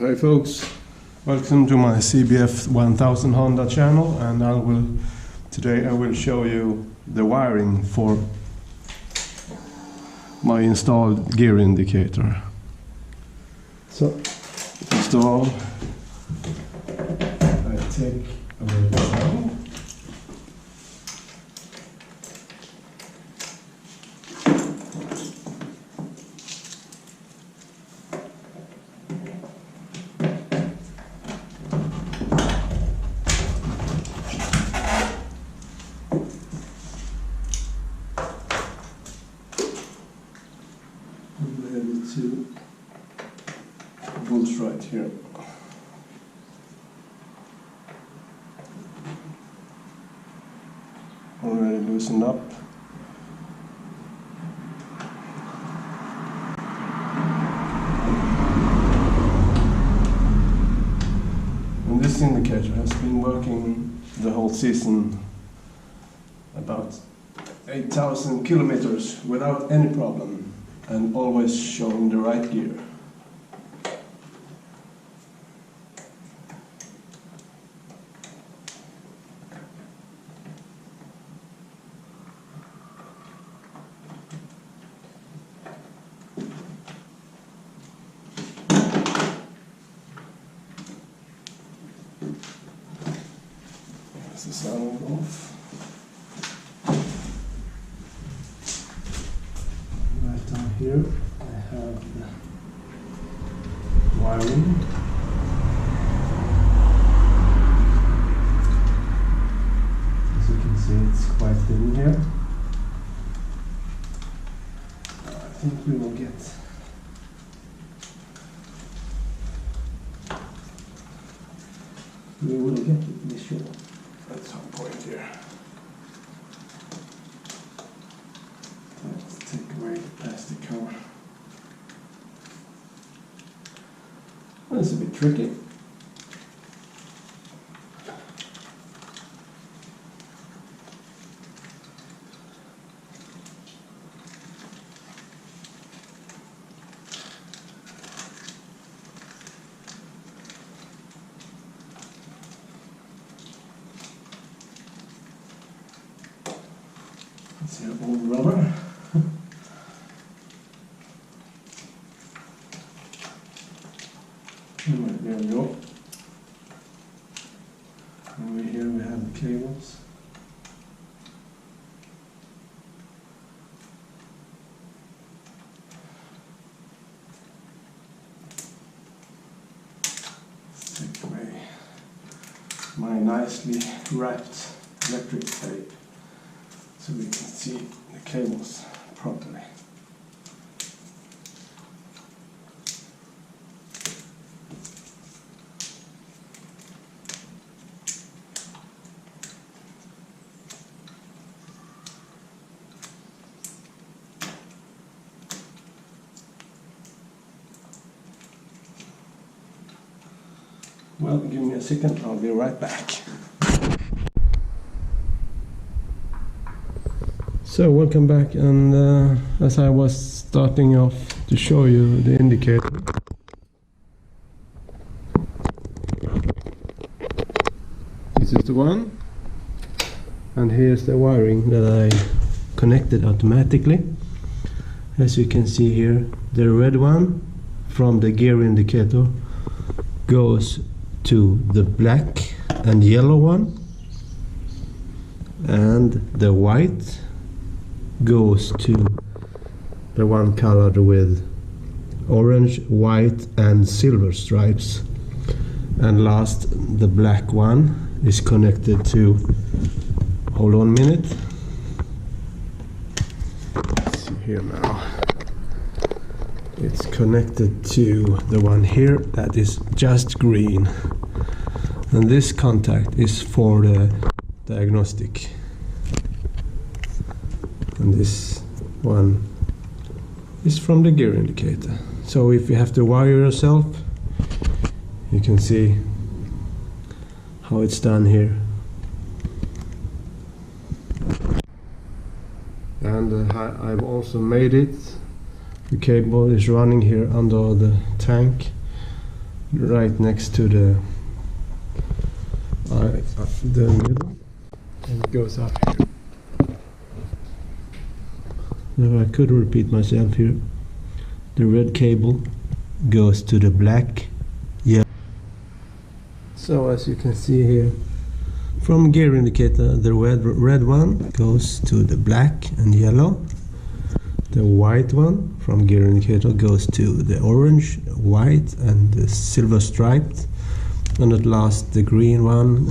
Hi folks, welcome to my CBF 1000 Honda channel, and today I will show you the wiring for my installed gear indicator. So first of all, I take away the panel. Two bolts right here. Already loosened up. And this indicator has been working the whole season, about 8,000 kilometers without any problem, and always showing the right gear. There's the sound off. Here I have the wiring. As you can see, it's quite thin here. I think we will get it visual at some point here. Let's take away the plastic cover. That's a bit tricky. Let's see old rubber. There we go. Over here we have the cables. Let's take away my nicely wrapped electric tape so we can see the cables properly. Well, give me a second, I'll be right back. So, welcome back, and as I was starting off to show you the indicator. This is the one, and here's the wiring that I connected automatically. As you can see here, the red one from the gear indicator goes to the black and yellow one, and the white goes to the one colored with orange, white and silver stripes, and last the black one is connected to, hold on a minute, let's see here now. It's connected to the one here that is just green, and this contact is for the diagnostic, and this one is from the gear indicator. So if you have to wire yourself, you can see how it's done here. And I've also made it. The cable is running here under the tank, right next to the middle, and it goes up here. Now I could repeat myself here. The red cable goes to the black. Yeah. So as you can see here, from gear indicator, the red one goes to the black and yellow. The white one from gear indicator goes to the orange, white and the silver striped. And at last the green one